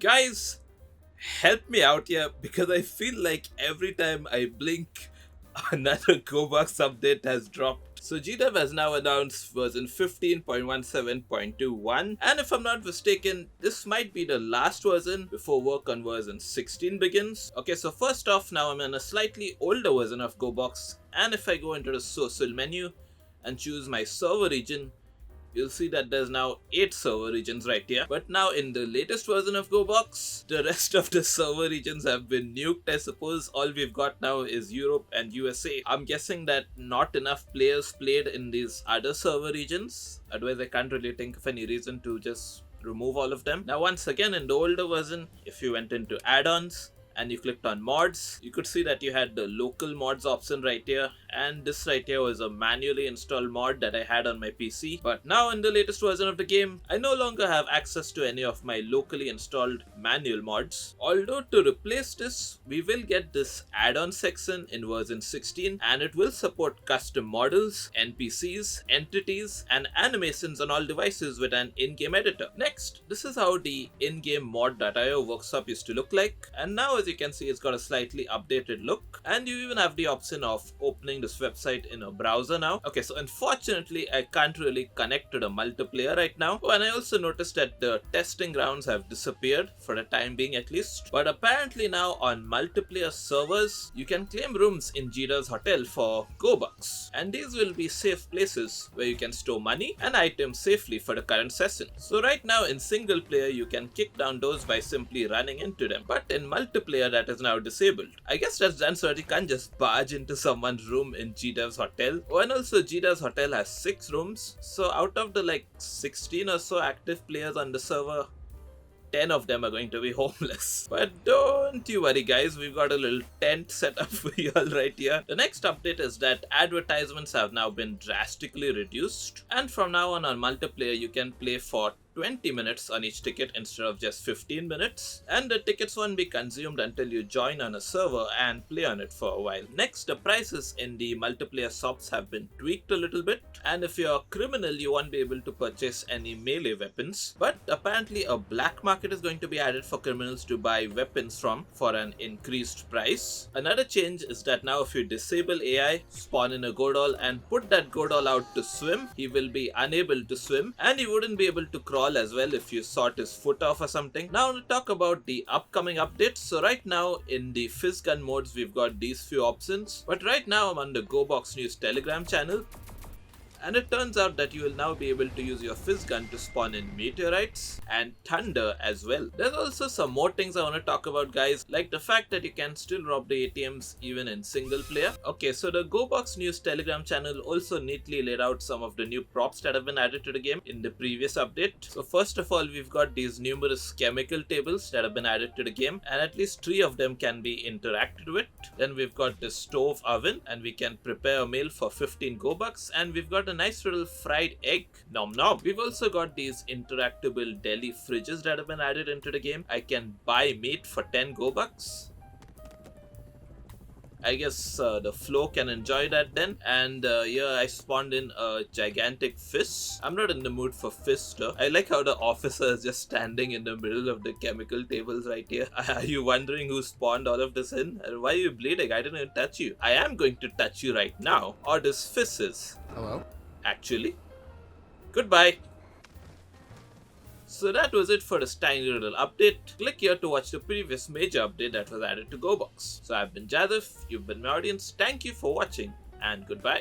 Guys, help me out here because I feel like every time I blink, another Gorebox update has dropped. So GDev has now announced version 15.17.21, and if I'm not mistaken, this might be the last version before work on version 16 begins. Okay, so first off, now I'm in a slightly older version of Gorebox, and if I go into the social menu and choose my server region, you'll see that there's now 8 server regions right here. But now in the latest version of GoBox, the rest of the server regions have been nuked, I suppose. All we've got now is Europe and USA. I'm guessing that not enough players played in these other server regions. Otherwise, I can't really think of any reason to just remove all of them. Now, once again, in the older version, if you went into add-ons, and you clicked on mods, you could see that you had the local mods option right here, and this right here was a manually installed mod that I had on my PC. But now in the latest version of the game, I no longer have access to any of my locally installed manual mods. Although to replace this, we will get this add-on section in version 16, and it will support custom models, NPCs, entities, and animations on all devices with an in-game editor. Next, this is how the in-game mod.io workshop used to look like, and now as you can see, it's got a slightly updated look, and you even have the option of opening this website in a browser now. Okay, so unfortunately I can't really connect to the multiplayer right now. Oh, and I also noticed that the testing grounds have disappeared for the time being at least, but apparently now on multiplayer servers you can claim rooms in GDev's hotel for GoBucks, and these will be safe places where you can store money and items safely for the current session. So right now in single player you can kick down doors by simply running into them, but in multiplayer that is now disabled. I guess that's done so that you can't just barge into someone's room in GDev's hotel. Oh, and also GDev's hotel has 6 rooms, so out of the like 16 or so active players on the server, 10 of them are going to be homeless. But don't you worry guys, we've got a little tent set up for you all right here. The next update is that advertisements have now been drastically reduced, and from now on multiplayer you can play for 20 minutes on each ticket instead of just 15 minutes, and the tickets won't be consumed until you join on a server and play on it for a while. Next, the prices in the multiplayer shops have been tweaked a little bit, and if you're a criminal you won't be able to purchase any melee weapons, but apparently a black market is going to be added for criminals to buy weapons from for an increased price. Another change is that now if you disable AI, spawn in a Godol and put that Godol out to swim, he will be unable to swim, and he wouldn't be able to crawl as well if you sawed his foot off or something. Now to talk about the upcoming updates. So right now in the fizz gun modes we've got these few options, but right now I'm on the Gorebox News Telegram channel, and it turns out that you will now be able to use your fizz gun to spawn in meteorites and thunder as well. There's also some more things I want to talk about guys, like the fact that you can still rob the ATMs even in single player. Okay, so the Gorebox News Telegram channel also neatly laid out some of the new props that have been added to the game in the previous update. So first of all, we've got these numerous chemical tables that have been added to the game, and at least 3 of them can be interacted with. Then we've got the stove oven, and we can prepare a meal for 15 Gobucks, and we've got a nice little fried egg. Nom nom. We've also got these interactable deli fridges that have been added into the game. I can buy meat for 10 Gobucks. I guess the flow can enjoy that then. And yeah, I spawned in a gigantic fish. I'm not in the mood for fish though. I like how the officer is just standing in the middle of the chemical tables right here. Are you wondering who spawned all of this in? And why are you bleeding? I didn't even touch you. I am going to touch you right now, or this fish is. Hello? Actually. Goodbye. So that was it for this tiny little update. Click here to watch the previous major update that was added to GoBox. So I've been Jadif, you've been my audience, thank you for watching, and goodbye.